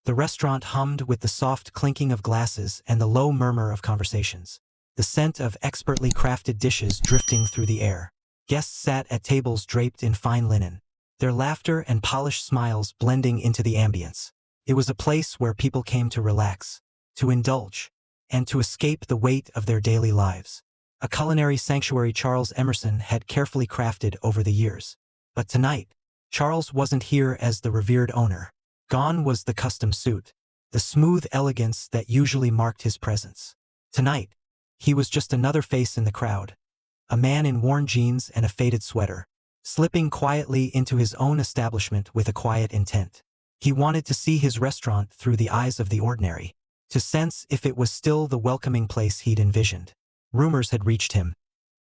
The restaurant hummed with the soft clinking of glasses and the low murmur of conversations. The scent of expertly crafted dishes drifting through the air. Guests sat at tables draped in fine linen, their laughter and polished smiles blending into the ambience. It was a place where people came to relax, to indulge, and to escape the weight of their daily lives. A culinary sanctuary Charles Emerson had carefully crafted over the years. But tonight, Charles wasn't here as the revered owner. Gone was the custom suit, the smooth elegance that usually marked his presence. Tonight, he was just another face in the crowd. A man in worn jeans and a faded sweater, slipping quietly into his own establishment with a quiet intent. He wanted to see his restaurant through the eyes of the ordinary, to sense if it was still the welcoming place he'd envisioned. Rumors had reached him.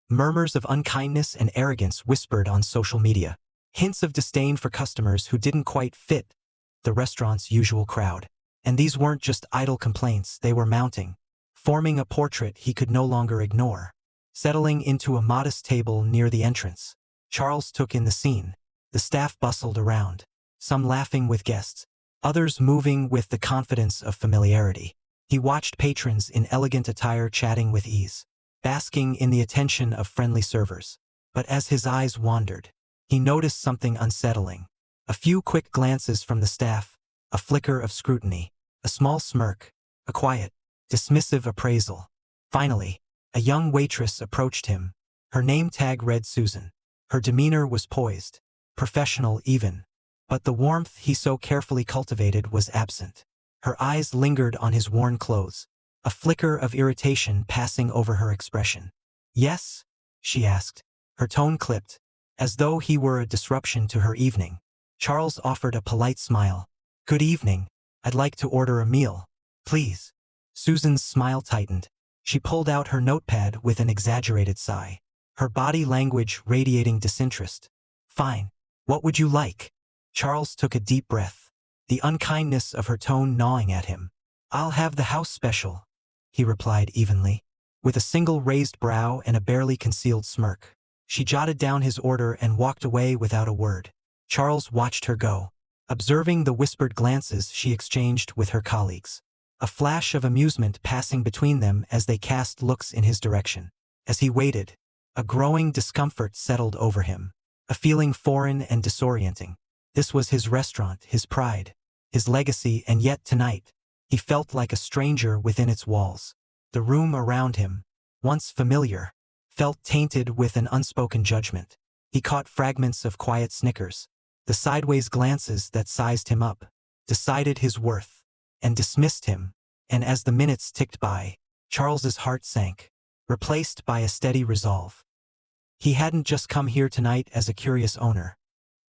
Murmurs of unkindness and arrogance whispered on social media. Hints of disdain for customers who didn't quite fit the restaurant's usual crowd. And these weren't just idle complaints, they were mounting, forming a portrait he could no longer ignore. Settling into a modest table near the entrance, Charles took in the scene. The staff bustled around, some laughing with guests, others moving with the confidence of familiarity. He watched patrons in elegant attire chatting with ease, basking in the attention of friendly servers. But as his eyes wandered, he noticed something unsettling. A few quick glances from the staff, a flicker of scrutiny, a small smirk, a quiet, dismissive appraisal. Finally, a young waitress approached him. Her name tag read Susan. Her demeanor was poised, professional even. But the warmth he so carefully cultivated was absent. Her eyes lingered on his worn clothes, a flicker of irritation passing over her expression. "Yes?" she asked. Her tone clipped, as though he were a disruption to her evening. Charles offered a polite smile. "Good evening. I'd like to order a meal, please." Susan's smile tightened. She pulled out her notepad with an exaggerated sigh, her body language radiating disinterest. "Fine. What would you like?" Charles took a deep breath, the unkindness of her tone gnawing at him. "I'll have the house special," he replied evenly, with a single raised brow and a barely concealed smirk. She jotted down his order and walked away without a word. Charles watched her go, observing the whispered glances she exchanged with her colleagues. A flash of amusement passing between them as they cast looks in his direction. As he waited, a growing discomfort settled over him, a feeling foreign and disorienting. This was his restaurant, his pride, his legacy, and yet tonight, he felt like a stranger within its walls. The room around him, once familiar, felt tainted with an unspoken judgment. He caught fragments of quiet snickers, the sideways glances that sized him up, decided his worth, and dismissed him. And as the minutes ticked by, Charles's heart sank, replaced by a steady resolve. He hadn't just come here tonight as a curious owner.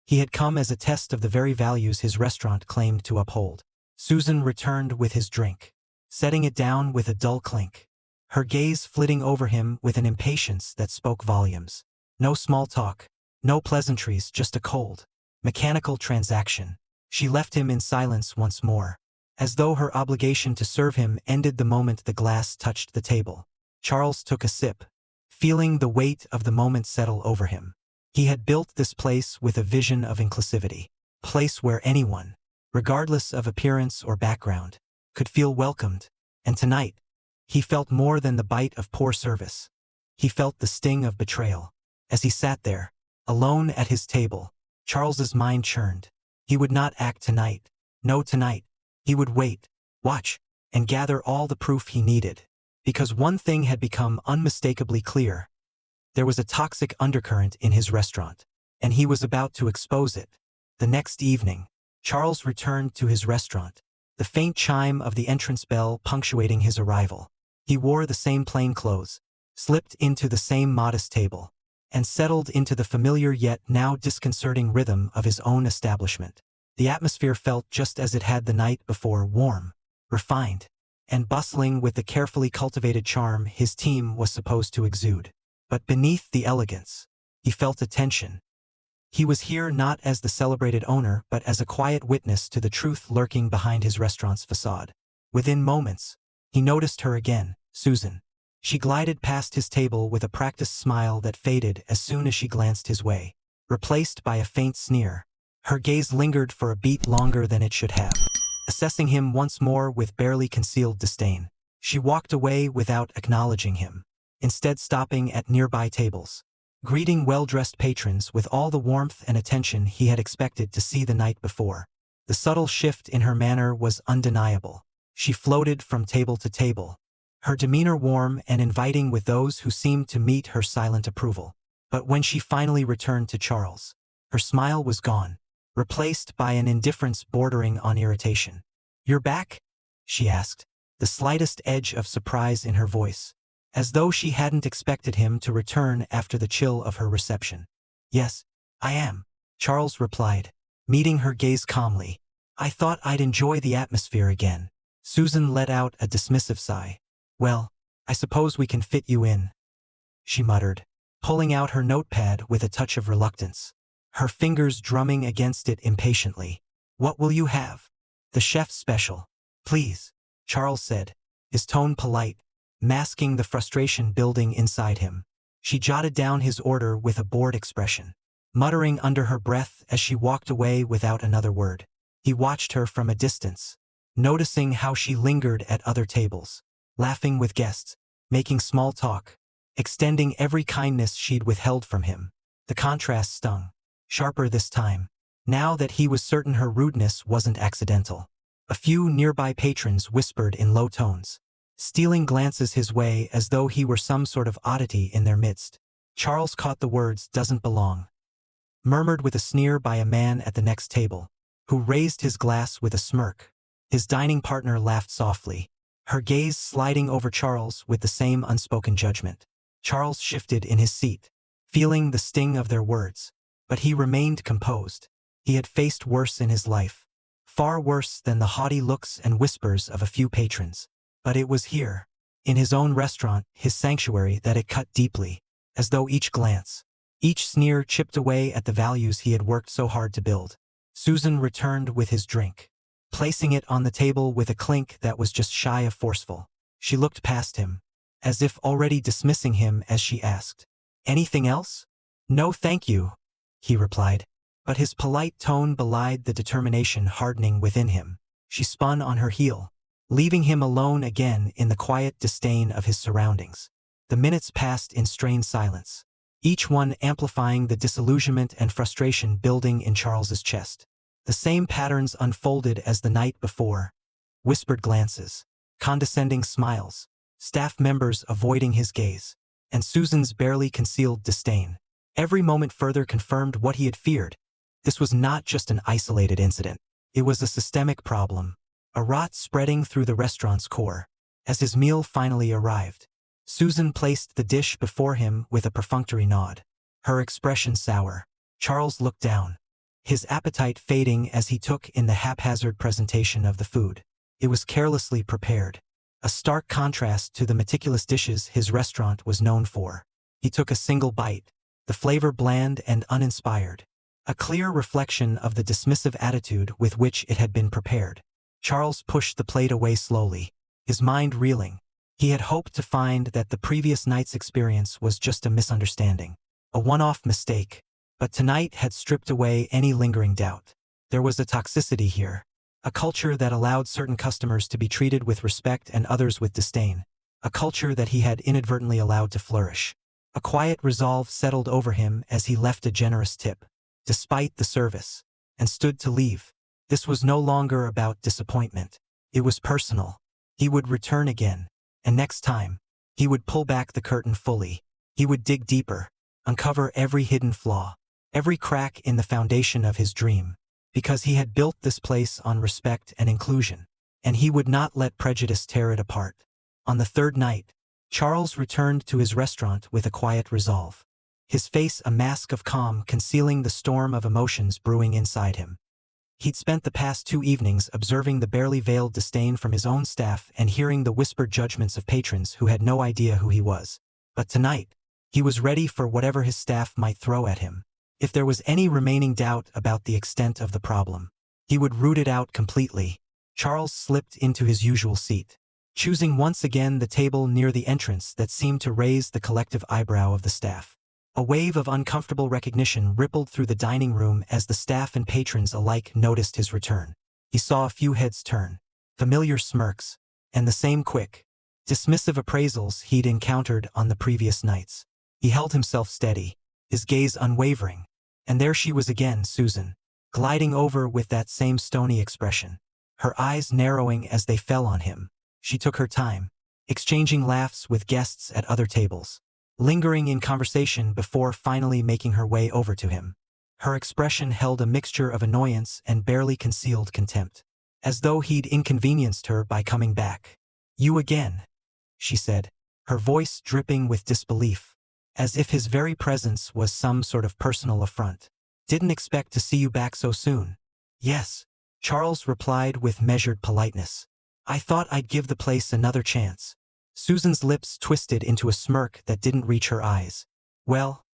He had come as a test of the very values his restaurant claimed to uphold. Susan returned with his drink, setting it down with a dull clink, her gaze flitting over him with an impatience that spoke volumes. No small talk, no pleasantries, just a cold, mechanical transaction. She left him in silence once more, as though her obligation to serve him ended the moment the glass touched the table. Charles took a sip, feeling the weight of the moment settle over him. He had built this place with a vision of inclusivity, a place where anyone, regardless of appearance or background, could feel welcomed. And tonight, he felt more than the bite of poor service. He felt the sting of betrayal. As he sat there, alone at his table, Charles's mind churned. He would not act tonight. No, tonight. He would wait, watch, and gather all the proof he needed. Because one thing had become unmistakably clear. There was a toxic undercurrent in his restaurant, and he was about to expose it. The next evening, Charles returned to his restaurant, the faint chime of the entrance bell punctuating his arrival. He wore the same plain clothes, slipped into the same modest table, and settled into the familiar yet now disconcerting rhythm of his own establishment. The atmosphere felt just as it had the night before, warm, refined, and bustling with the carefully cultivated charm his team was supposed to exude. But beneath the elegance, he felt a tension. He was here not as the celebrated owner but as a quiet witness to the truth lurking behind his restaurant's facade. Within moments, he noticed her again, Susan. She glided past his table with a practiced smile that faded as soon as she glanced his way, replaced by a faint sneer. Her gaze lingered for a beat longer than it should have. assessing him once more with barely concealed disdain. She walked away without acknowledging him, instead stopping at nearby tables, greeting well-dressed patrons with all the warmth and attention he had expected to see the night before. The subtle shift in her manner was undeniable. She floated from table to table, her demeanor warm and inviting with those who seemed to meet her silent approval. But when she finally returned to Charles, her smile was gone, replaced by an indifference bordering on irritation. "You're back?" she asked, the slightest edge of surprise in her voice, as though she hadn't expected him to return after the chill of her reception. "Yes, I am," Charles replied, meeting her gaze calmly. "I thought I'd enjoy the atmosphere again." Susan let out a dismissive sigh. "Well, I suppose we can fit you in," she muttered, pulling out her notepad with a touch of reluctance, her fingers drumming against it impatiently. "What will you have?" "The chef's special, please," Charles said, his tone polite, masking the frustration building inside him. She jotted down his order with a bored expression, muttering under her breath as she walked away without another word. He watched her from a distance, noticing how she lingered at other tables, laughing with guests, making small talk, extending every kindness she'd withheld from him. The contrast stung, sharper this time, now that he was certain her rudeness wasn't accidental. A few nearby patrons whispered in low tones, stealing glances his way as though he were some sort of oddity in their midst. Charles caught the words "doesn't belong," murmured with a sneer by a man at the next table, who raised his glass with a smirk. His dining partner laughed softly, her gaze sliding over Charles with the same unspoken judgment. Charles shifted in his seat, feeling the sting of their words, but he remained composed. He had faced worse in his life, far worse than the haughty looks and whispers of a few patrons. But it was here, in his own restaurant, his sanctuary, that it cut deeply, as though each glance, each sneer chipped away at the values he had worked so hard to build. Susan returned with his drink, placing it on the table with a clink that was just shy of forceful. She looked past him, as if already dismissing him as she asked, "Anything else?" "No thank you," he replied, but his polite tone belied the determination hardening within him. She spun on her heel, leaving him alone again in the quiet disdain of his surroundings. The minutes passed in strained silence, each one amplifying the disillusionment and frustration building in Charles's chest. The same patterns unfolded as the night before: whispered glances, condescending smiles, staff members avoiding his gaze, and Susan's barely concealed disdain. Every moment further confirmed what he had feared. This was not just an isolated incident. It was a systemic problem, a rot spreading through the restaurant's core. As his meal finally arrived, Susan placed the dish before him with a perfunctory nod, her expression sour. Charles looked down, his appetite fading as he took in the haphazard presentation of the food. It was carelessly prepared, a stark contrast to the meticulous dishes his restaurant was known for. He took a single bite, the flavor bland and uninspired, a clear reflection of the dismissive attitude with which it had been prepared. Charles pushed the plate away slowly, his mind reeling. He had hoped to find that the previous night's experience was just a misunderstanding, a one-off mistake, but tonight had stripped away any lingering doubt. There was a toxicity here, a culture that allowed certain customers to be treated with respect and others with disdain, a culture that he had inadvertently allowed to flourish. A quiet resolve settled over him as he left a generous tip, despite the service, and stood to leave. This was no longer about disappointment. It was personal. He would return again, and next time, he would pull back the curtain fully. He would dig deeper, uncover every hidden flaw, every crack in the foundation of his dream, because he had built this place on respect and inclusion, and he would not let prejudice tear it apart. On the third night, Charles returned to his restaurant with a quiet resolve, his face a mask of calm concealing the storm of emotions brewing inside him. He'd spent the past 2 evenings observing the barely veiled disdain from his own staff and hearing the whispered judgments of patrons who had no idea who he was. But tonight, he was ready for whatever his staff might throw at him. If there was any remaining doubt about the extent of the problem, he would root it out completely. Charles slipped into his usual seat, choosing once again the table near the entrance that seemed to raise the collective eyebrow of the staff. A wave of uncomfortable recognition rippled through the dining room as the staff and patrons alike noticed his return. He saw a few heads turn, familiar smirks, and the same quick, dismissive appraisals he'd encountered on the previous nights. He held himself steady, his gaze unwavering, and there she was again, Susan, gliding over with that same stony expression, her eyes narrowing as they fell on him. She took her time, exchanging laughs with guests at other tables, lingering in conversation before finally making her way over to him. Her expression held a mixture of annoyance and barely concealed contempt, as though he'd inconvenienced her by coming back. "You again," she said, her voice dripping with disbelief, as if his very presence was some sort of personal affront. "Didn't expect to see you back so soon." "Yes," Charles replied with measured politeness. "I thought I'd give the place another chance." Susan's lips twisted into a smirk that didn't reach her eyes. "Well,"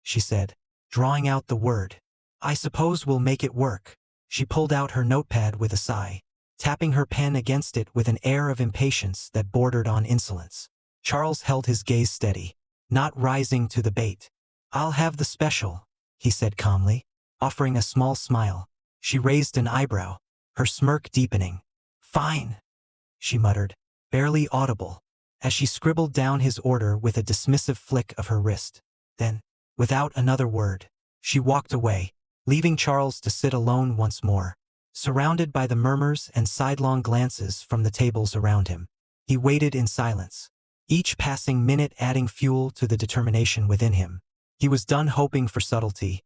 she said, drawing out the word, "I suppose we'll make it work." She pulled out her notepad with a sigh, tapping her pen against it with an air of impatience that bordered on insolence. Charles held his gaze steady, not rising to the bait. "I'll have the special," he said calmly, offering a small smile. She raised an eyebrow, her smirk deepening. "Fine," she muttered, barely audible, as she scribbled down his order with a dismissive flick of her wrist. Then, without another word, she walked away, leaving Charles to sit alone once more, surrounded by the murmurs and sidelong glances from the tables around him. He waited in silence, each passing minute adding fuel to the determination within him. He was done hoping for subtlety.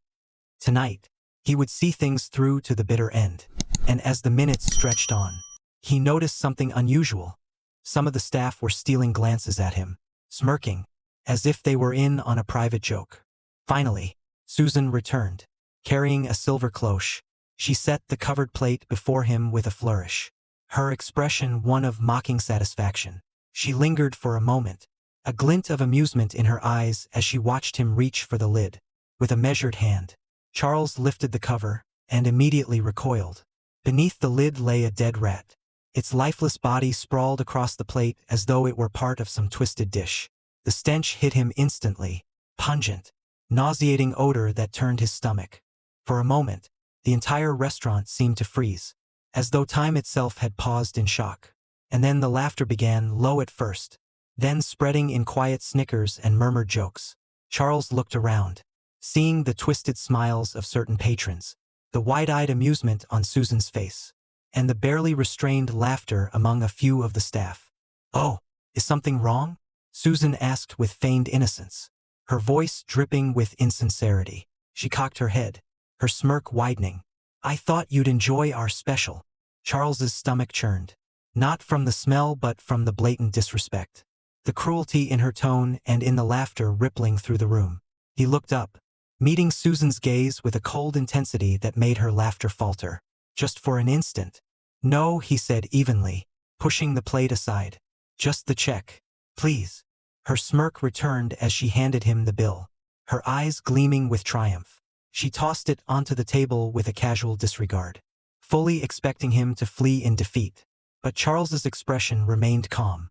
Tonight, he would see things through to the bitter end. And as the minutes stretched on, he noticed something unusual. Some of the staff were stealing glances at him, smirking, as if they were in on a private joke. Finally, Susan returned, carrying a silver cloche. She set the covered plate before him with a flourish, her expression one of mocking satisfaction. She lingered for a moment, a glint of amusement in her eyes as she watched him reach for the lid. With a measured hand, Charles lifted the cover and immediately recoiled. Beneath the lid lay a dead rat, its lifeless body sprawled across the plate as though it were part of some twisted dish. The stench hit him instantly, pungent, nauseating odor that turned his stomach. For a moment, the entire restaurant seemed to freeze, as though time itself had paused in shock. And then the laughter began, low at first, then spreading in quiet snickers and murmured jokes. Charles looked around, seeing the twisted smiles of certain patrons, the wide-eyed amusement on Susan's face, and the barely restrained laughter among a few of the staff. "Oh, is something wrong?" Susan asked with feigned innocence, her voice dripping with insincerity. She cocked her head, her smirk widening. "I thought you'd enjoy our special." Charles's stomach churned, not from the smell but from the blatant disrespect, the cruelty in her tone and in the laughter rippling through the room. He looked up, meeting Susan's gaze with a cold intensity that made her laughter falter. "Just for an instant." "No," he said evenly, pushing the plate aside. "Just the check, please." Her smirk returned as she handed him the bill, her eyes gleaming with triumph. She tossed it onto the table with a casual disregard, fully expecting him to flee in defeat. But Charles's expression remained calm,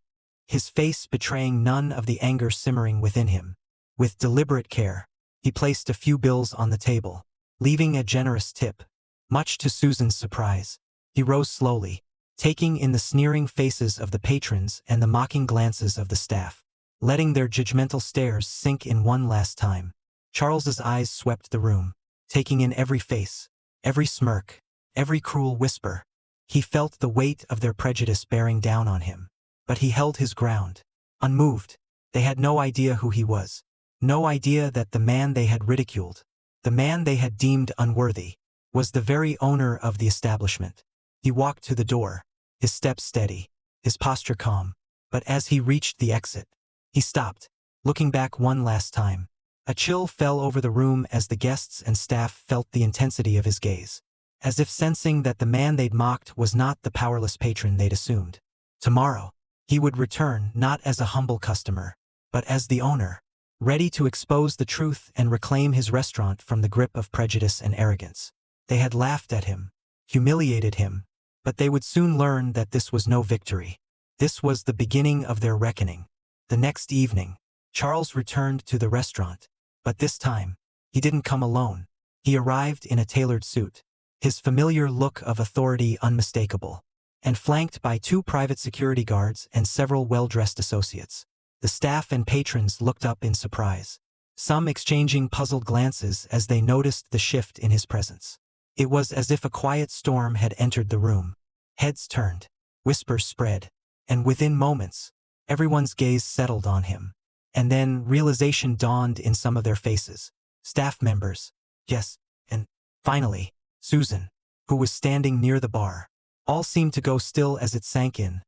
his face betraying none of the anger simmering within him. With deliberate care, he placed a few bills on the table, leaving a generous tip. Much to Susan's surprise, he rose slowly, taking in the sneering faces of the patrons and the mocking glances of the staff, letting their judgmental stares sink in one last time. Charles's eyes swept the room, taking in every face, every smirk, every cruel whisper. He felt the weight of their prejudice bearing down on him, but he held his ground, unmoved. They had no idea who he was, no idea that the man they had ridiculed, the man they had deemed unworthy, was the very owner of the establishment. He walked to the door, his steps steady, his posture calm, but as he reached the exit, he stopped, looking back one last time. A chill fell over the room as the guests and staff felt the intensity of his gaze, as if sensing that the man they'd mocked was not the powerless patron they'd assumed. Tomorrow, he would return not as a humble customer, but as the owner, ready to expose the truth and reclaim his restaurant from the grip of prejudice and arrogance. They had laughed at him, humiliated him, but they would soon learn that this was no victory. This was the beginning of their reckoning. The next evening, Charles returned to the restaurant, but this time, he didn't come alone. He arrived in a tailored suit, his familiar look of authority unmistakable, and flanked by 2 private security guards and several well-dressed associates. The staff and patrons looked up in surprise, some exchanging puzzled glances as they noticed the shift in his presence. It was as if a quiet storm had entered the room. Heads turned, whispers spread, and within moments, everyone's gaze settled on him. And then realization dawned in some of their faces. Staff members, yes, and finally, Susan, who was standing near the bar. All seemed to go still as it sank in.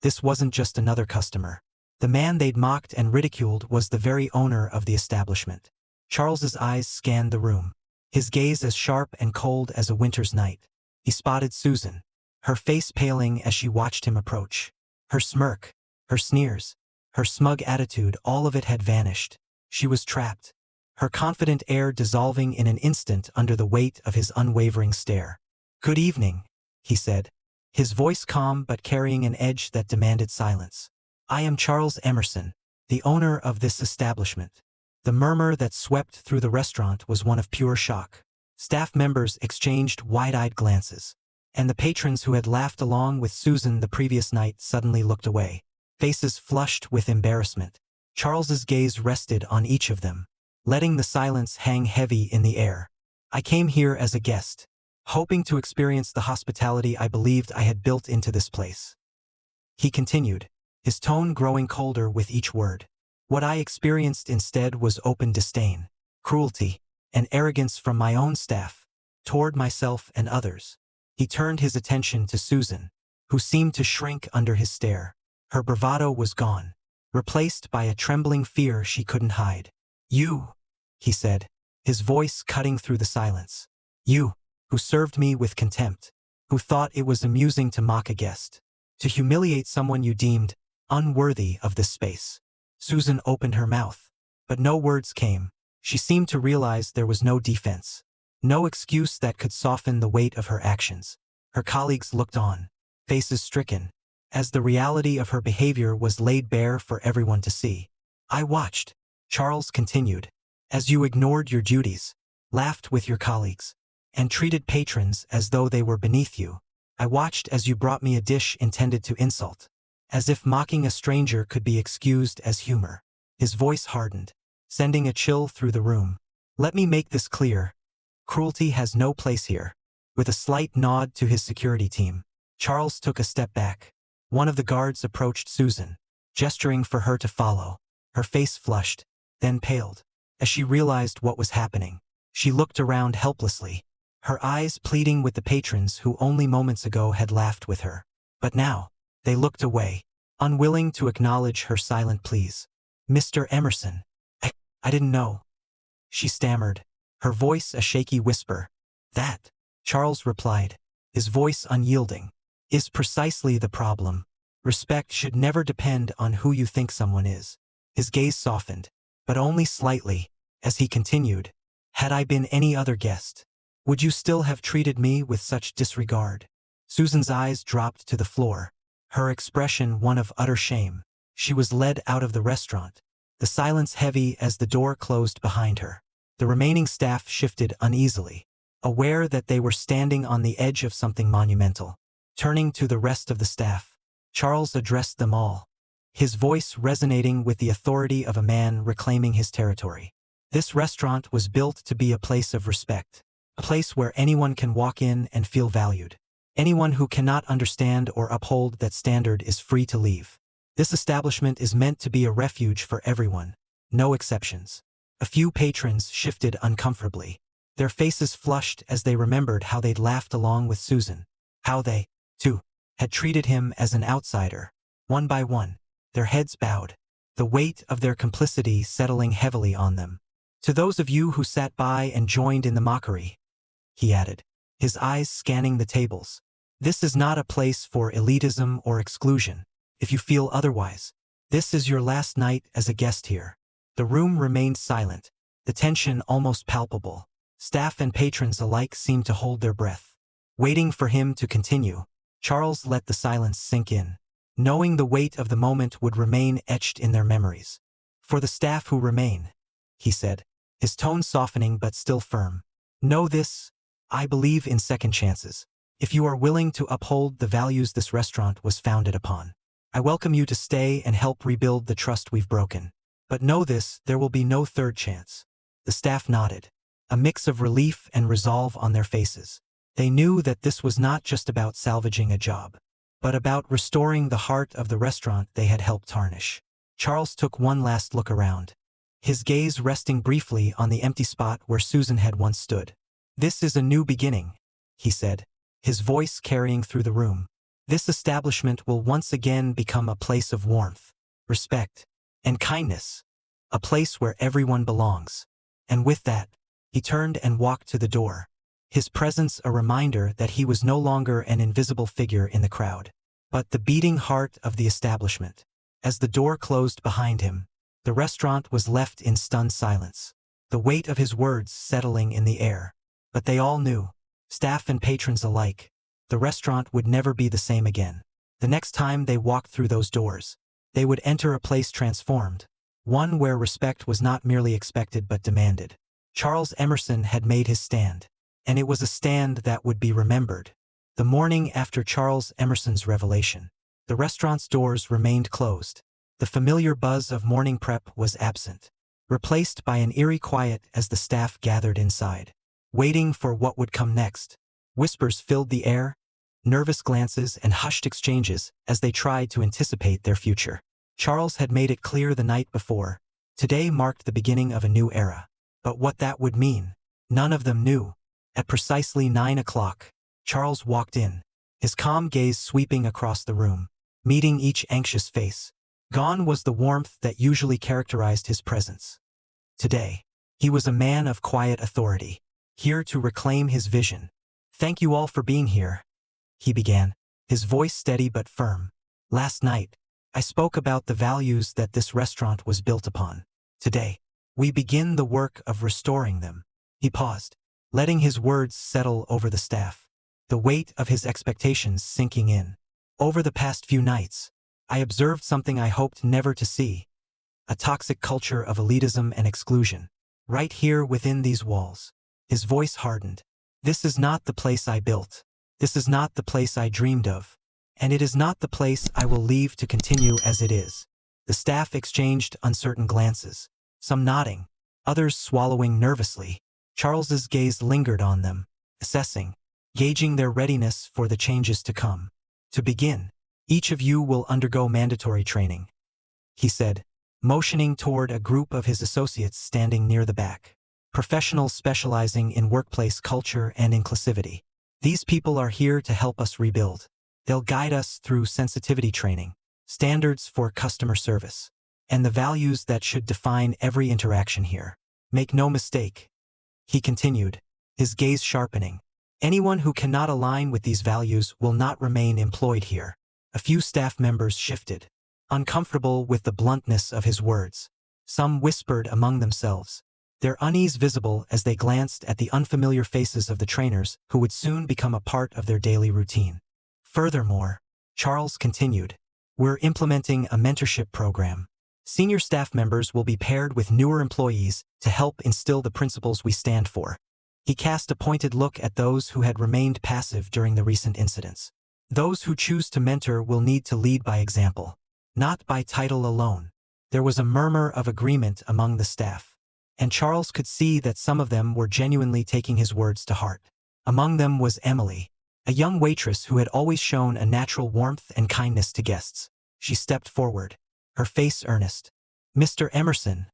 This wasn't just another customer. The man they'd mocked and ridiculed was the very owner of the establishment. Charles's eyes scanned the room, his gaze as sharp and cold as a winter's night. He spotted Susan, her face paling as she watched him approach. Her smirk, her sneers, her smug attitude, all of it had vanished. She was trapped, her confident air dissolving in an instant under the weight of his unwavering stare. "Good evening," he said, his voice calm but carrying an edge that demanded silence. "I am Charles Emerson, the owner of this establishment." The murmur that swept through the restaurant was one of pure shock. Staff members exchanged wide-eyed glances, and the patrons who had laughed along with Susan the previous night suddenly looked away, faces flushed with embarrassment. Charles's gaze rested on each of them, letting the silence hang heavy in the air. "I came here as a guest, hoping to experience the hospitality I believed I had built into this place," he continued, his tone growing colder with each word. "What I experienced instead was open disdain, cruelty, and arrogance from my own staff, toward myself and others." He turned his attention to Susan, who seemed to shrink under his stare. Her bravado was gone, replaced by a trembling fear she couldn't hide. "You," he said, his voice cutting through the silence. "You, who served me with contempt, who thought it was amusing to mock a guest, to humiliate someone you deemed unworthy of this space." Susan opened her mouth, but no words came. She seemed to realize there was no defense, no excuse that could soften the weight of her actions. Her colleagues looked on, faces stricken, as the reality of her behavior was laid bare for everyone to see. "I watched," Charles continued, "as you ignored your duties, laughed with your colleagues, and treated patrons as though they were beneath you. I watched as you brought me a dish intended to insult, as if mocking a stranger could be excused as humor." His voice hardened, sending a chill through the room. "Let me make this clear. Cruelty has no place here." With a slight nod to his security team, Charles took a step back. One of the guards approached Susan, gesturing for her to follow. Her face flushed, then paled. As she realized what was happening, she looked around helplessly, her eyes pleading with the patrons who only moments ago had laughed with her. But now, they looked away, unwilling to acknowledge her silent pleas. "Mr. Emerson, I didn't know," she stammered, her voice a shaky whisper. "That," Charles replied, his voice unyielding, "is precisely the problem. Respect should never depend on who you think someone is." His gaze softened, but only slightly, as he continued, "Had I been any other guest, would you still have treated me with such disregard?" Susan's eyes dropped to the floor, her expression one of utter shame. She was led out of the restaurant, the silence heavy as the door closed behind her. The remaining staff shifted uneasily, aware that they were standing on the edge of something monumental. Turning to the rest of the staff, Charles addressed them all, his voice resonating with the authority of a man reclaiming his territory. "This restaurant was built to be a place of respect, a place where anyone can walk in and feel valued. Anyone who cannot understand or uphold that standard is free to leave. This establishment is meant to be a refuge for everyone, no exceptions." A few patrons shifted uncomfortably, their faces flushed as they remembered how they'd laughed along with Susan, how they, too, had treated him as an outsider. One by one, their heads bowed, the weight of their complicity settling heavily on them. "To those of you who sat by and joined in the mockery," he added, his eyes scanning the tables, "this is not a place for elitism or exclusion. If you feel otherwise, this is your last night as a guest here." The room remained silent, the tension almost palpable. Staff and patrons alike seemed to hold their breath, waiting for him to continue. Charles let the silence sink in, knowing the weight of the moment would remain etched in their memories. "For the staff who remain," he said, his tone softening but still firm, "know this, I believe in second chances. If you are willing to uphold the values this restaurant was founded upon, I welcome you to stay and help rebuild the trust we've broken. But know this, there will be no third chance. The staff nodded, a mix of relief and resolve on their faces. They knew that this was not just about salvaging a job, but about restoring the heart of the restaurant they had helped tarnish. Charles took one last look around, his gaze resting briefly on the empty spot where Susan had once stood. "This is a new beginning," he said, his voice carrying through the room. "This establishment will once again become a place of warmth, respect, and kindness, a place where everyone belongs." And with that, he turned and walked to the door, his presence a reminder that he was no longer an invisible figure in the crowd, but the beating heart of the establishment. As the door closed behind him, the restaurant was left in stunned silence, the weight of his words settling in the air. But they all knew, staff and patrons alike, the restaurant would never be the same again. The next time they walked through those doors, they would enter a place transformed, one where respect was not merely expected but demanded. Charles Emerson had made his stand, and it was a stand that would be remembered. The morning after Charles Emerson's revelation, the restaurant's doors remained closed. The familiar buzz of morning prep was absent, replaced by an eerie quiet as the staff gathered inside, waiting for what would come next. Whispers filled the air, nervous glances and hushed exchanges as they tried to anticipate their future. Charles had made it clear the night before, today marked the beginning of a new era. But what that would mean, none of them knew. At precisely 9 o'clock, Charles walked in, his calm gaze sweeping across the room, meeting each anxious face. Gone was the warmth that usually characterized his presence. Today, he was a man of quiet authority, here to reclaim his vision. "Thank you all for being here," he began, his voice steady but firm. "Last night, I spoke about the values that this restaurant was built upon. Today, we begin the work of restoring them." He paused, letting his words settle over the staff, the weight of his expectations sinking in. "Over the past few nights, I observed something I hoped never to see. A toxic culture of elitism and exclusion. Right here within these walls." His voice hardened. "This is not the place I built. This is not the place I dreamed of. And it is not the place I will leave to continue as it is." The staff exchanged uncertain glances, some nodding, others swallowing nervously. Charles's gaze lingered on them, assessing, gauging their readiness for the changes to come. "To begin, each of you will undergo mandatory training," he said, motioning toward a group of his associates standing near the back. "Professionals specializing in workplace culture and inclusivity. These people are here to help us rebuild. They'll guide us through sensitivity training, standards for customer service, and the values that should define every interaction here. Make no mistake," he continued, his gaze sharpening. "Anyone who cannot align with these values will not remain employed here." A few staff members shifted, uncomfortable with the bluntness of his words. Some whispered among themselves, their unease visible as they glanced at the unfamiliar faces of the trainers who would soon become a part of their daily routine. "Furthermore," Charles continued, "we're implementing a mentorship program. Senior staff members will be paired with newer employees to help instill the principles we stand for." He cast a pointed look at those who had remained passive during the recent incidents. "Those who choose to mentor will need to lead by example, not by title alone." There was a murmur of agreement among the staff, and Charles could see that some of them were genuinely taking his words to heart. Among them was Emily, a young waitress who had always shown a natural warmth and kindness to guests. She stepped forward, her face earnest. "Mr. Emerson,"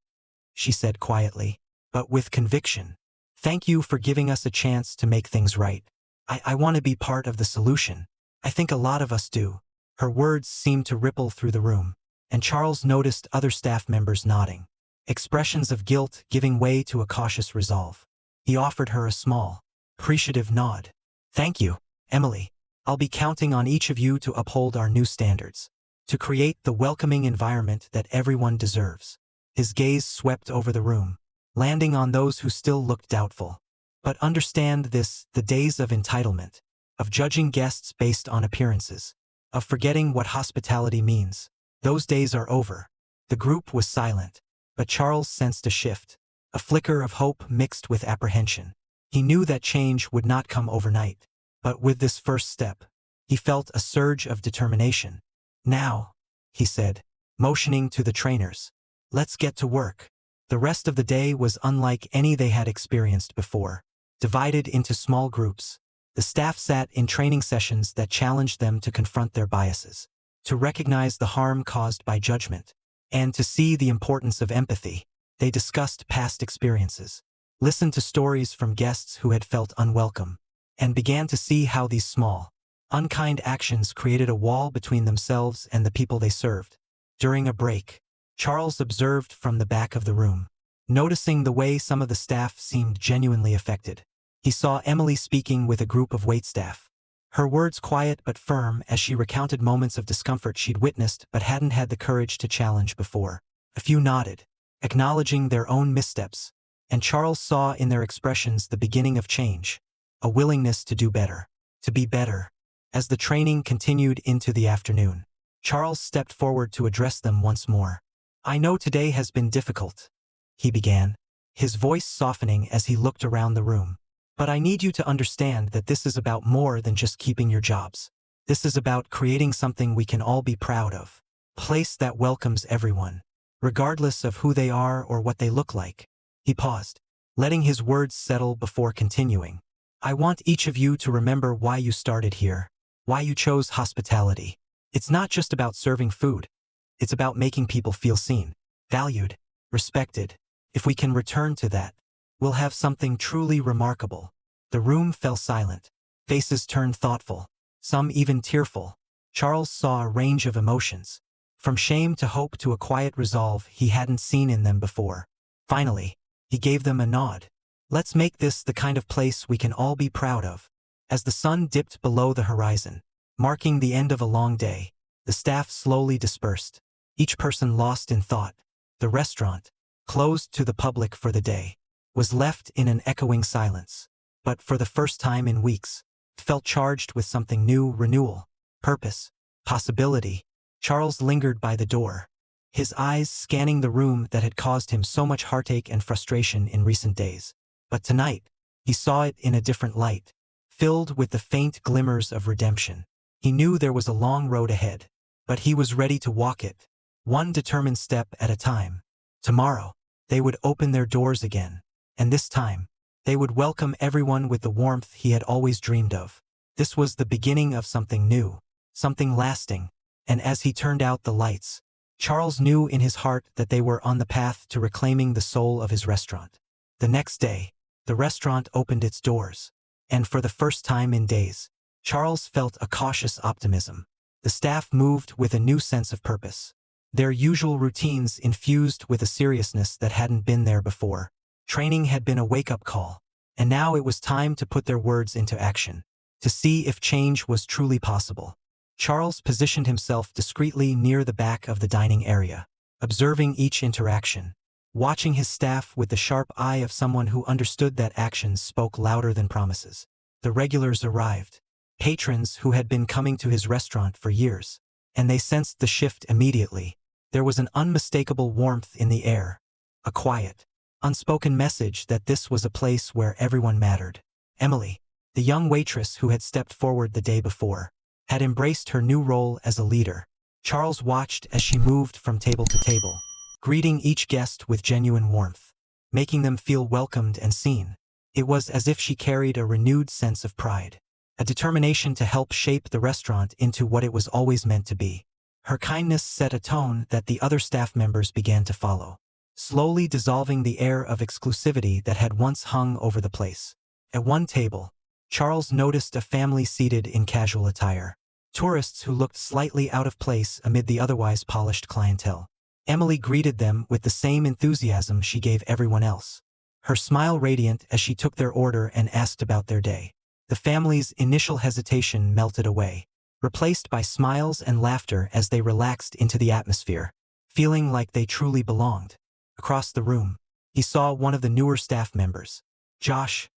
she said quietly, but with conviction, "thank you for giving us a chance to make things right. I want to be part of the solution. I think a lot of us do." Her words seemed to ripple through the room, and Charles noticed other staff members nodding, expressions of guilt giving way to a cautious resolve. He offered her a small, appreciative nod. "Thank you, Emily. I'll be counting on each of you to uphold our new standards, to create the welcoming environment that everyone deserves." His gaze swept over the room, landing on those who still looked doubtful. "But understand this, the days of entitlement, of judging guests based on appearances, of forgetting what hospitality means, those days are over." The group was silent, but Charles sensed a shift, a flicker of hope mixed with apprehension. He knew that change would not come overnight. But with this first step, he felt a surge of determination. "Now," he said, motioning to the trainers, "let's get to work." The rest of the day was unlike any they had experienced before. Divided into small groups, the staff sat in training sessions that challenged them to confront their biases, to recognize the harm caused by judgment, and to see the importance of empathy. They discussed past experiences, listened to stories from guests who had felt unwelcome, and began to see how these small, unkind actions created a wall between themselves and the people they served. During a break, Charles observed from the back of the room, noticing the way some of the staff seemed genuinely affected. He saw Emily speaking with a group of waitstaff, her words quiet but firm as she recounted moments of discomfort she'd witnessed but hadn't had the courage to challenge before. A few nodded, acknowledging their own missteps, and Charles saw in their expressions the beginning of change, a willingness to do better, to be better. As the training continued into the afternoon, Charles stepped forward to address them once more. "I know today has been difficult," he began, his voice softening as he looked around the room. "But I need you to understand that this is about more than just keeping your jobs. This is about creating something we can all be proud of. A place that welcomes everyone, regardless of who they are or what they look like." He paused, letting his words settle before continuing. "I want each of you to remember why you started here, why you chose hospitality. It's not just about serving food. It's about making people feel seen, valued, respected. If we can return to that, we'll have something truly remarkable." The room fell silent. Faces turned thoughtful, some even tearful. Charles saw a range of emotions, from shame to hope to a quiet resolve he hadn't seen in them before. Finally, he gave them a nod. "Let's make this the kind of place we can all be proud of." As the sun dipped below the horizon, marking the end of a long day, the staff slowly dispersed, each person lost in thought. The restaurant, closed to the public for the day, was left in an echoing silence. But for the first time in weeks, it felt charged with something new: renewal, purpose, possibility. Charles lingered by the door, his eyes scanning the room that had caused him so much heartache and frustration in recent days. But tonight, he saw it in a different light, filled with the faint glimmers of redemption. He knew there was a long road ahead, but he was ready to walk it, one determined step at a time. Tomorrow, they would open their doors again, and this time, they would welcome everyone with the warmth he had always dreamed of. This was the beginning of something new, something lasting, and as he turned out the lights, Charles knew in his heart that they were on the path to reclaiming the soul of his restaurant. The next day, the restaurant opened its doors, and for the first time in days, Charles felt a cautious optimism. The staff moved with a new sense of purpose, their usual routines infused with a seriousness that hadn't been there before. Training had been a wake-up call, and now it was time to put their words into action, to see if change was truly possible. Charles positioned himself discreetly near the back of the dining area, observing each interaction, watching his staff with the sharp eye of someone who understood that actions spoke louder than promises. The regulars arrived, patrons who had been coming to his restaurant for years, and they sensed the shift immediately. There was an unmistakable warmth in the air, a quiet, unspoken message that this was a place where everyone mattered. Emily, the young waitress who had stepped forward the day before, had embraced her new role as a leader. Charles watched as she moved from table to table, greeting each guest with genuine warmth, making them feel welcomed and seen. It was as if she carried a renewed sense of pride, a determination to help shape the restaurant into what it was always meant to be. Her kindness set a tone that the other staff members began to follow, slowly dissolving the air of exclusivity that had once hung over the place. At one table, Charles noticed a family seated in casual attire, tourists who looked slightly out of place amid the otherwise polished clientele. Emily greeted them with the same enthusiasm she gave everyone else, her smile radiant as she took their order and asked about their day. The family's initial hesitation melted away, replaced by smiles and laughter as they relaxed into the atmosphere, feeling like they truly belonged. Across the room, he saw one of the newer staff members, Josh,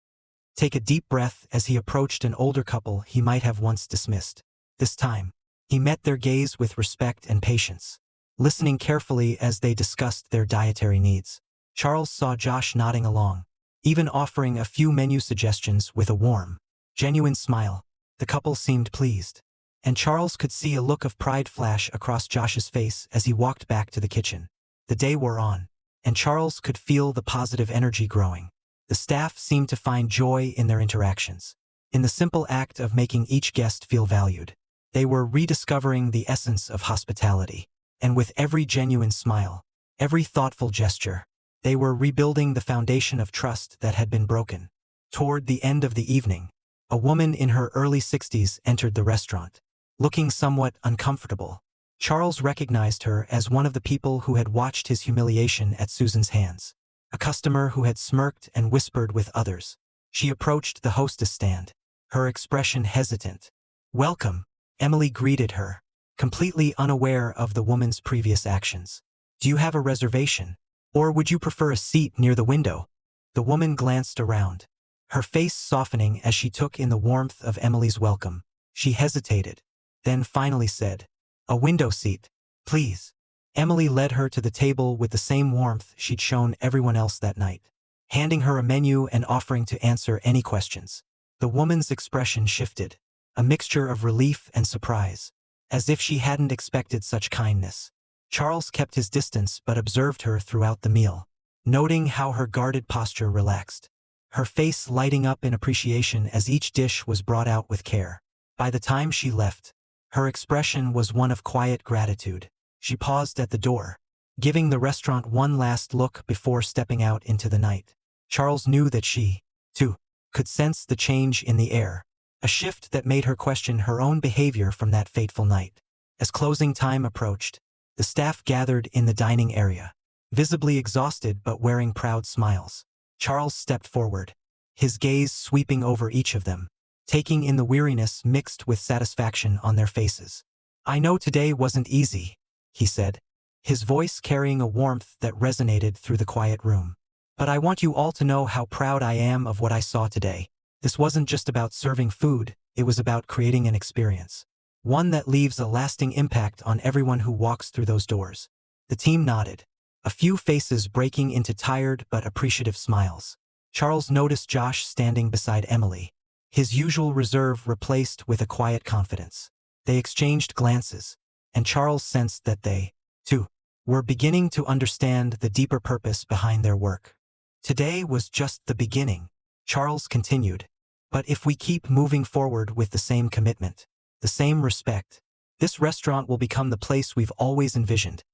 take a deep breath as he approached an older couple he might have once dismissed. This time, he met their gaze with respect and patience, listening carefully as they discussed their dietary needs. Charles saw Josh nodding along, even offering a few menu suggestions with a warm, genuine smile. The couple seemed pleased, and Charles could see a look of pride flash across Josh's face as he walked back to the kitchen. The day wore on, and Charles could feel the positive energy growing. The staff seemed to find joy in their interactions, in the simple act of making each guest feel valued. They were rediscovering the essence of hospitality, and with every genuine smile, every thoughtful gesture, they were rebuilding the foundation of trust that had been broken. Toward the end of the evening, a woman in her early 60s entered the restaurant, looking somewhat uncomfortable. Charles recognized her as one of the people who had watched his humiliation at Susan's hands, a customer who had smirked and whispered with others. She approached the hostess stand, her expression hesitant. "Welcome," Emily greeted her, completely unaware of the woman's previous actions. "Do you have a reservation? Or would you prefer a seat near the window?" The woman glanced around, her face softening as she took in the warmth of Emily's welcome. She hesitated, then finally said, "A window seat, please." Emily led her to the table with the same warmth she'd shown everyone else that night, handing her a menu and offering to answer any questions. The woman's expression shifted, a mixture of relief and surprise, as if she hadn't expected such kindness. Charles kept his distance but observed her throughout the meal, noting how her guarded posture relaxed, her face lighting up in appreciation as each dish was brought out with care. By the time she left, her expression was one of quiet gratitude. She paused at the door, giving the restaurant one last look before stepping out into the night. Charles knew that she, too, could sense the change in the air, a shift that made her question her own behavior from that fateful night. As closing time approached, the staff gathered in the dining area, visibly exhausted but wearing proud smiles. Charles stepped forward, his gaze sweeping over each of them, taking in the weariness mixed with satisfaction on their faces. "I know today wasn't easy," he said, his voice carrying a warmth that resonated through the quiet room. "But I want you all to know how proud I am of what I saw today. This wasn't just about serving food, it was about creating an experience. One that leaves a lasting impact on everyone who walks through those doors." The team nodded, a few faces breaking into tired but appreciative smiles. Charles noticed Josh standing beside Emily, his usual reserve replaced with a quiet confidence. They exchanged glances, and Charles sensed that they, too, were beginning to understand the deeper purpose behind their work. "Today was just the beginning," Charles continued, "but if we keep moving forward with the same commitment, the same respect, this restaurant will become the place we've always envisioned.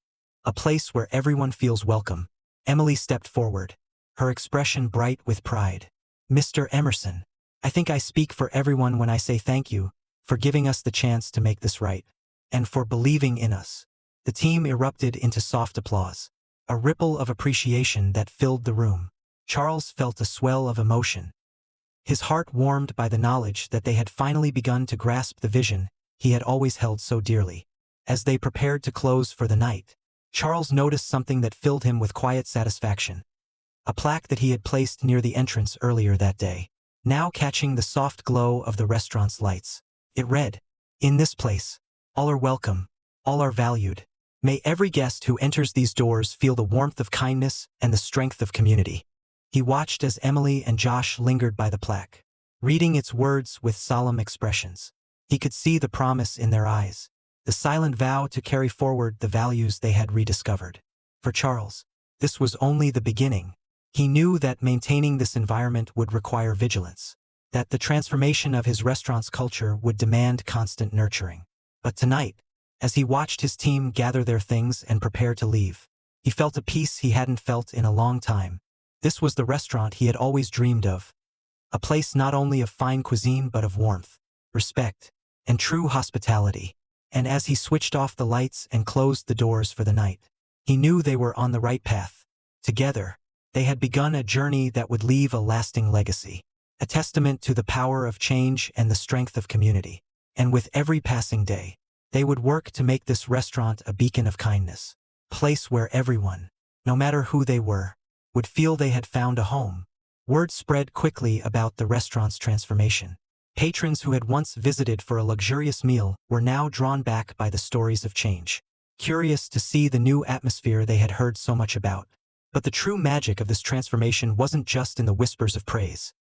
A place where everyone feels welcome." Emily stepped forward, her expression bright with pride. "Mr. Emerson, I think I speak for everyone when I say thank you for giving us the chance to make this right, and for believing in us." The team erupted into soft applause, a ripple of appreciation that filled the room. Charles felt a swell of emotion, his heart warmed by the knowledge that they had finally begun to grasp the vision he had always held so dearly. As they prepared to close for the night, Charles noticed something that filled him with quiet satisfaction. A plaque that he had placed near the entrance earlier that day, now catching the soft glow of the restaurant's lights. It read, "In this place, all are welcome, all are valued. May every guest who enters these doors feel the warmth of kindness and the strength of community." He watched as Emily and Josh lingered by the plaque, reading its words with solemn expressions. He could see the promise in their eyes, the silent vow to carry forward the values they had rediscovered. For Charles, this was only the beginning. He knew that maintaining this environment would require vigilance, that the transformation of his restaurant's culture would demand constant nurturing. But tonight, as he watched his team gather their things and prepare to leave, he felt a peace he hadn't felt in a long time. This was the restaurant he had always dreamed of, a place not only of fine cuisine but of warmth, respect, and true hospitality. And as he switched off the lights and closed the doors for the night, he knew they were on the right path. Together, they had begun a journey that would leave a lasting legacy, a testament to the power of change and the strength of community. And with every passing day, they would work to make this restaurant a beacon of kindness, a place where everyone, no matter who they were, would feel they had found a home. Word spread quickly about the restaurant's transformation. Patrons who had once visited for a luxurious meal were now drawn back by the stories of change, curious to see the new atmosphere they had heard so much about. But the true magic of this transformation wasn't just in the whispers of praise.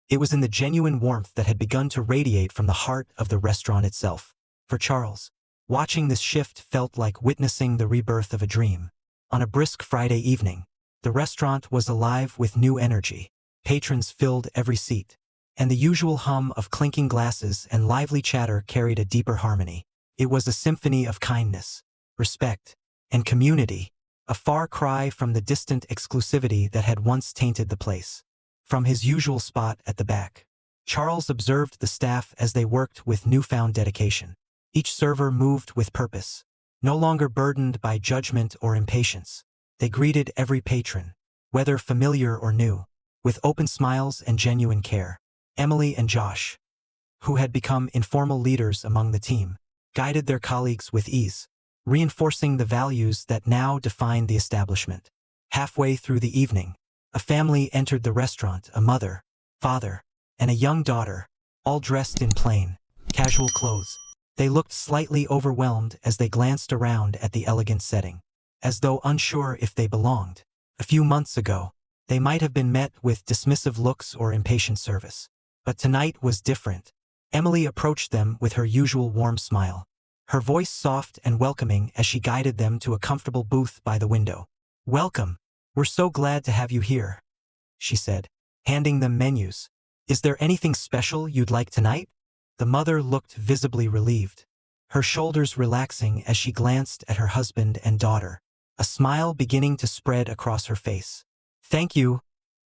It was in the genuine warmth that had begun to radiate from the heart of the restaurant itself. For Charles, watching this shift felt like witnessing the rebirth of a dream. On a brisk Friday evening, the restaurant was alive with new energy. Patrons filled every seat, and the usual hum of clinking glasses and lively chatter carried a deeper harmony. It was a symphony of kindness, respect, and community, a far cry from the distant exclusivity that had once tainted the place. From his usual spot at the back, Charles observed the staff as they worked with newfound dedication. Each server moved with purpose, no longer burdened by judgment or impatience. They greeted every patron, whether familiar or new, with open smiles and genuine care. Emily and Josh, who had become informal leaders among the team, guided their colleagues with ease, reinforcing the values that now defined the establishment. Halfway through the evening, a family entered the restaurant, a mother, father, and a young daughter, all dressed in plain, casual clothes. They looked slightly overwhelmed as they glanced around at the elegant setting, as though unsure if they belonged. A few months ago, they might have been met with dismissive looks or impatient service. But tonight was different. Emily approached them with her usual warm smile, her voice soft and welcoming as she guided them to a comfortable booth by the window. "Welcome. We're so glad to have you here," she said, handing them menus. "Is there anything special you'd like tonight?" The mother looked visibly relieved, her shoulders relaxing as she glanced at her husband and daughter, a smile beginning to spread across her face. "Thank you.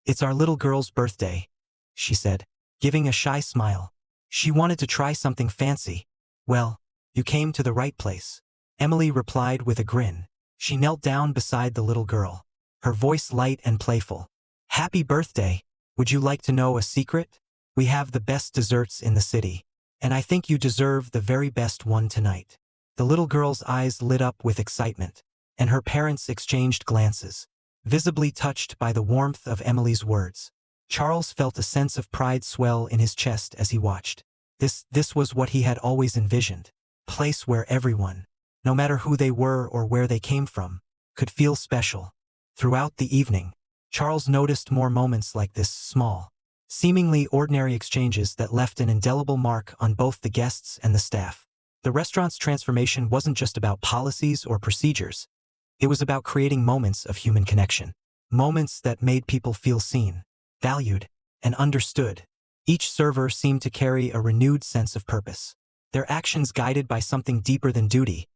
It's our little girl's birthday," she said, giving a shy smile. She wanted to try something fancy. "Well, you came to the right place," Emily replied with a grin. She knelt down beside the little girl, her voice light and playful. "Happy birthday. Would you like to know a secret? We have the best desserts in the city, and I think you deserve the very best one tonight." The little girl's eyes lit up with excitement, and her parents exchanged glances, visibly touched by the warmth of Emily's words. Charles felt a sense of pride swell in his chest as he watched. This was what he had always envisioned, a place where everyone, no matter who they were or where they came from, could feel special. Throughout the evening, Charles noticed more moments like this, small, seemingly ordinary exchanges that left an indelible mark on both the guests and the staff. The restaurant's transformation wasn't just about policies or procedures. It was about creating moments of human connection, moments that made people feel seen, valued, and understood. Each server seemed to carry a renewed sense of purpose, their actions guided by something deeper than duty,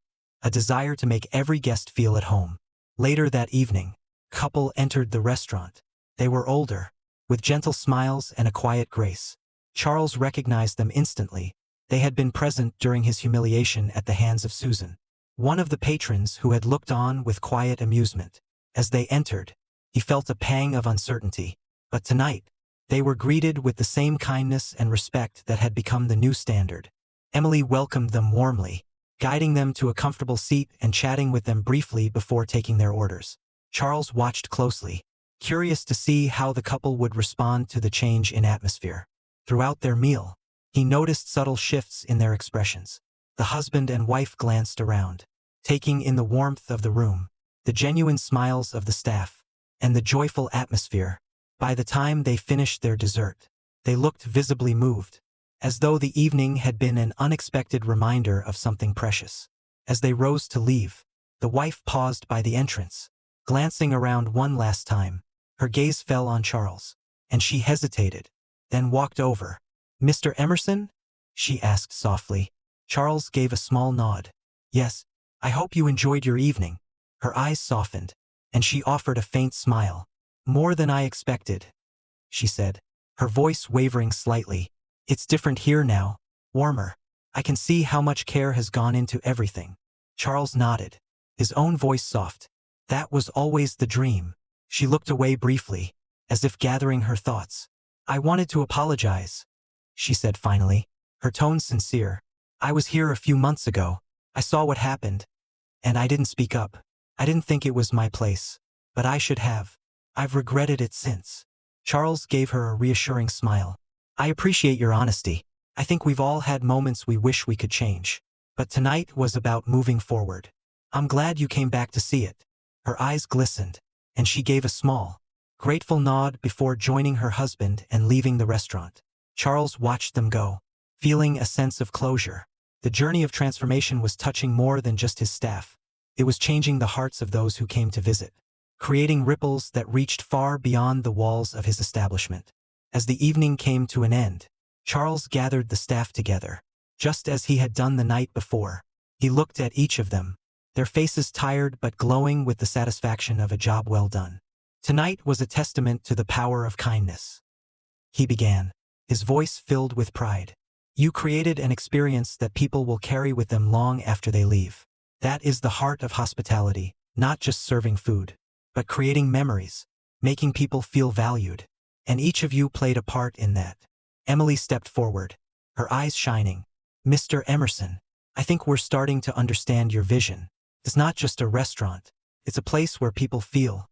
a desire to make every guest feel at home. Later that evening, a couple entered the restaurant. They were older, with gentle smiles and a quiet grace. Charles recognized them instantly. They had been present during his humiliation at the hands of Susan, one of the patrons who had looked on with quiet amusement. As they entered, he felt a pang of uncertainty. But tonight, they were greeted with the same kindness and respect that had become the new standard. Emily welcomed them warmly, guiding them to a comfortable seat and chatting with them briefly before taking their orders. Charles watched closely, curious to see how the couple would respond to the change in atmosphere. Throughout their meal, he noticed subtle shifts in their expressions. The husband and wife glanced around, taking in the warmth of the room, the genuine smiles of the staff, and the joyful atmosphere. By the time they finished their dessert, they looked visibly moved, as though the evening had been an unexpected reminder of something precious. As they rose to leave, the wife paused by the entrance, glancing around one last time. Her gaze fell on Charles, and she hesitated, then walked over. "Mr. Emerson?" she asked softly. Charles gave a small nod. "Yes, I hope you enjoyed your evening." Her eyes softened, and she offered a faint smile. "More than I expected," she said, her voice wavering slightly. "It's different here now, warmer. I can see how much care has gone into everything." Charles nodded, his own voice soft. "That was always the dream." She looked away briefly, as if gathering her thoughts. "I wanted to apologize," she said finally, her tone sincere. "I was here a few months ago. I saw what happened, and I didn't speak up. I didn't think it was my place, but I should have. I've regretted it since." Charles gave her a reassuring smile. "I appreciate your honesty. I think we've all had moments we wish we could change. But tonight was about moving forward. I'm glad you came back to see it." Her eyes glistened, and she gave a small, grateful nod before joining her husband and leaving the restaurant. Charles watched them go, feeling a sense of closure. The journey of transformation was touching more than just his staff. It was changing the hearts of those who came to visit, creating ripples that reached far beyond the walls of his establishment. As the evening came to an end, Charles gathered the staff together, just as he had done the night before. He looked at each of them, their faces tired but glowing with the satisfaction of a job well done. Tonight was a testament to the power of kindness. He began, his voice filled with pride. You created an experience that people will carry with them long after they leave. That is the heart of hospitality, not just serving food, but creating memories, making people feel valued. And each of you played a part in that. Emily stepped forward, her eyes shining. Mr. Emerson, I think we're starting to understand your vision. It's not just a restaurant. It's a place where people feel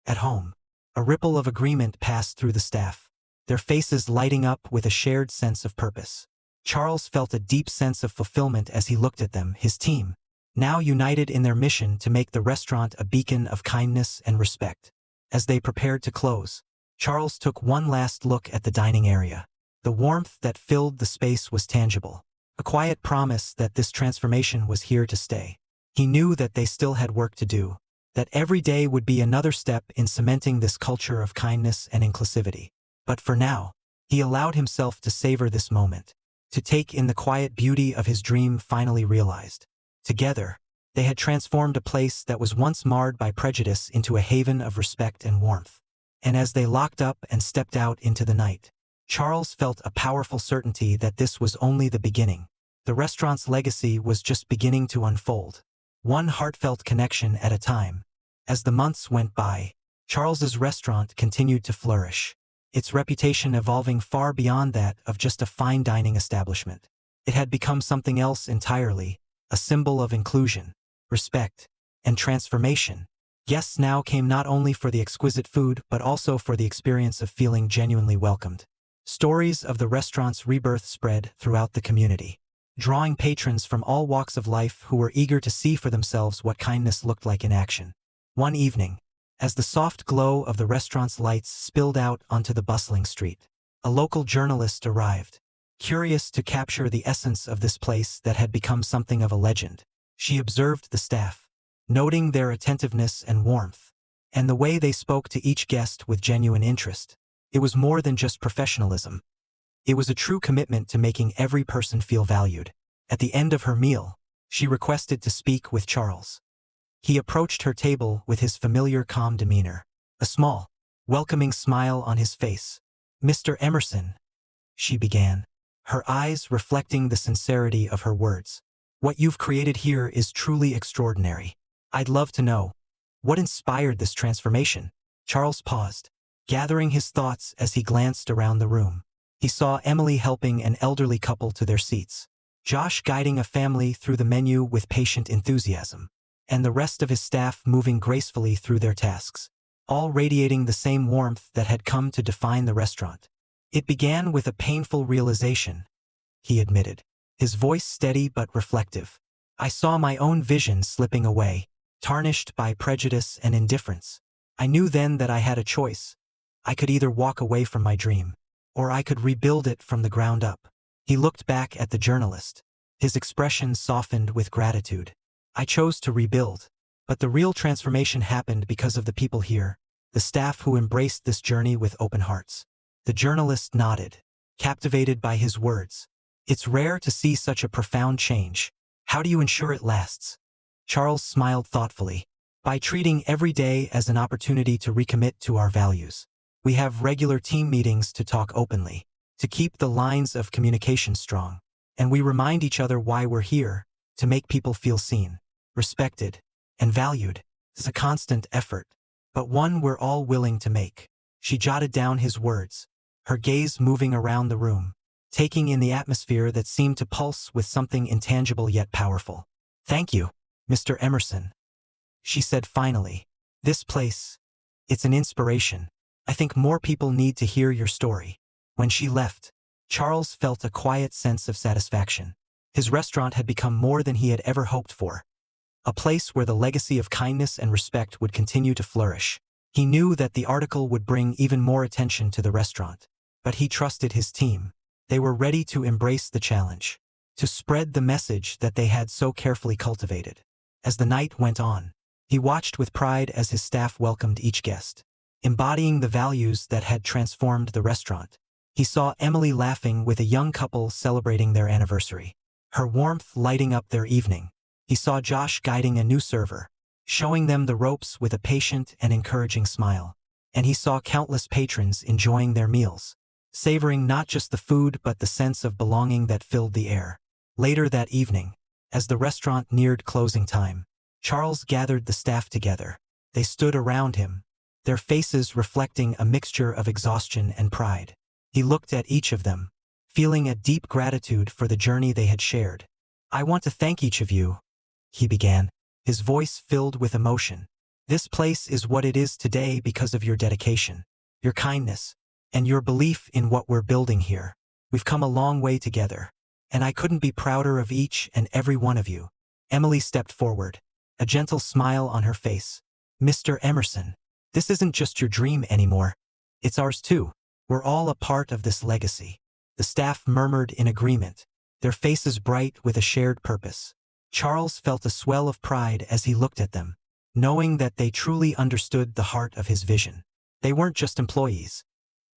at home. A ripple of agreement passed through the staff, their faces lighting up with a shared sense of purpose. Charles felt a deep sense of fulfillment as he looked at them, his team, now united in their mission to make the restaurant a beacon of kindness and respect. As they prepared to close, Charles took one last look at the dining area. The warmth that filled the space was tangible, a quiet promise that this transformation was here to stay. He knew that they still had work to do, that every day would be another step in cementing this culture of kindness and inclusivity. But for now, he allowed himself to savor this moment, to take in the quiet beauty of his dream finally realized. Together, they had transformed a place that was once marred by prejudice into a haven of respect and warmth. And as they locked up and stepped out into the night, Charles felt a powerful certainty that this was only the beginning. The restaurant's legacy was just beginning to unfold, one heartfelt connection at a time. As the months went by, Charles's restaurant continued to flourish, its reputation evolving far beyond that of just a fine dining establishment. It had become something else entirely, a symbol of inclusion, respect, and transformation. Guests now came not only for the exquisite food but also for the experience of feeling genuinely welcomed. Stories of the restaurant's rebirth spread throughout the community, drawing patrons from all walks of life who were eager to see for themselves what kindness looked like in action. One evening, as the soft glow of the restaurant's lights spilled out onto the bustling street, a local journalist arrived, curious to capture the essence of this place that had become something of a legend. She observed the staff, noting their attentiveness and warmth, and the way they spoke to each guest with genuine interest. It was more than just professionalism. It was a true commitment to making every person feel valued. At the end of her meal, she requested to speak with Charles. He approached her table with his familiar calm demeanor, a small, welcoming smile on his face. Mr. Emerson, she began, her eyes reflecting the sincerity of her words. What you've created here is truly extraordinary. I'd love to know, what inspired this transformation? Charles paused, gathering his thoughts as he glanced around the room. He saw Emily helping an elderly couple to their seats, Josh guiding a family through the menu with patient enthusiasm, and the rest of his staff moving gracefully through their tasks, all radiating the same warmth that had come to define the restaurant. It began with a painful realization, he admitted, his voice steady but reflective. I saw my own vision slipping away, tarnished by prejudice and indifference. I knew then that I had a choice. I could either walk away from my dream, or I could rebuild it from the ground up. He looked back at the journalist, his expression softened with gratitude. I chose to rebuild, but the real transformation happened because of the people here, the staff who embraced this journey with open hearts. The journalist nodded, captivated by his words. It's rare to see such a profound change. How do you ensure it lasts? Charles smiled thoughtfully. By treating every day as an opportunity to recommit to our values. We have regular team meetings to talk openly, to keep the lines of communication strong. And we remind each other why we're here, to make people feel seen, respected, and valued. It's a constant effort, but one we're all willing to make. She jotted down his words, her gaze moving around the room, taking in the atmosphere that seemed to pulse with something intangible yet powerful. Thank you, Mr. Emerson, she said finally. This place, it's an inspiration. I think more people need to hear your story. When she left, Charles felt a quiet sense of satisfaction. His restaurant had become more than he had ever hoped for. A place where the legacy of kindness and respect would continue to flourish. He knew that the article would bring even more attention to the restaurant. But he trusted his team. They were ready to embrace the challenge, to spread the message that they had so carefully cultivated. As the night went on, he watched with pride as his staff welcomed each guest, embodying the values that had transformed the restaurant. He saw Emily laughing with a young couple celebrating their anniversary, her warmth lighting up their evening. He saw Josh guiding a new server, showing them the ropes with a patient and encouraging smile. And he saw countless patrons enjoying their meals, savoring not just the food but the sense of belonging that filled the air. Later that evening, as the restaurant neared closing time, Charles gathered the staff together. They stood around him, their faces reflecting a mixture of exhaustion and pride. He looked at each of them, feeling a deep gratitude for the journey they had shared. "I want to thank each of you," he began, his voice filled with emotion. "This place is what it is today because of your dedication, your kindness, and your belief in what we're building here. We've come a long way together, and I couldn't be prouder of each and every one of you." Emily stepped forward, a gentle smile on her face. "Mr. Emerson, this isn't just your dream anymore. It's ours too. We're all a part of this legacy." The staff murmured in agreement, their faces bright with a shared purpose. Charles felt a swell of pride as he looked at them, knowing that they truly understood the heart of his vision. They weren't just employees.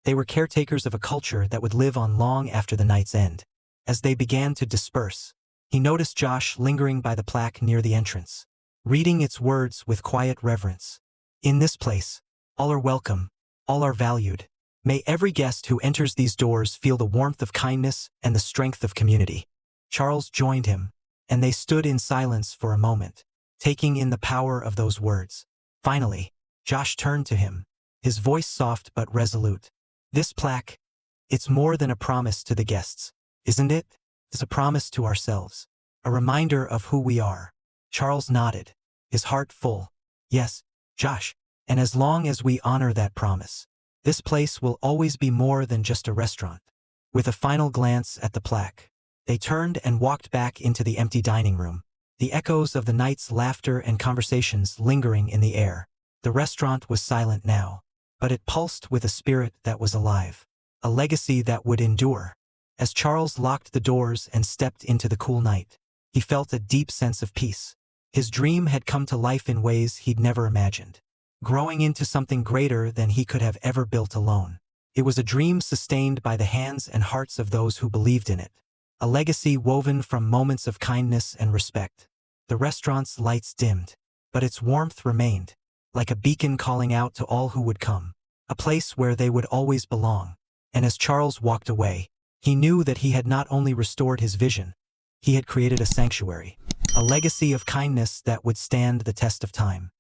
They were caretakers of a culture that would live on long after the night's end. As they began to disperse, he noticed Josh lingering by the plaque near the entrance, reading its words with quiet reverence. "In this place, all are welcome, all are valued. May every guest who enters these doors feel the warmth of kindness and the strength of community." Charles joined him, and they stood in silence for a moment, taking in the power of those words. Finally, Josh turned to him, his voice soft but resolute. "This plaque, it's more than a promise to the guests, isn't it? It's a promise to ourselves, a reminder of who we are." Charles nodded, his heart full. "Yes, Josh, and as long as we honor that promise, this place will always be more than just a restaurant." With a final glance at the plaque, they turned and walked back into the empty dining room, the echoes of the night's laughter and conversations lingering in the air. The restaurant was silent now, but it pulsed with a spirit that was alive, a legacy that would endure. As Charles locked the doors and stepped into the cool night, he felt a deep sense of peace. His dream had come to life in ways he'd never imagined, growing into something greater than he could have ever built alone. It was a dream sustained by the hands and hearts of those who believed in it, a legacy woven from moments of kindness and respect. The restaurant's lights dimmed, but its warmth remained, like a beacon calling out to all who would come, a place where they would always belong. And as Charles walked away, he knew that he had not only restored his vision, he had created a sanctuary, a legacy of kindness that would stand the test of time.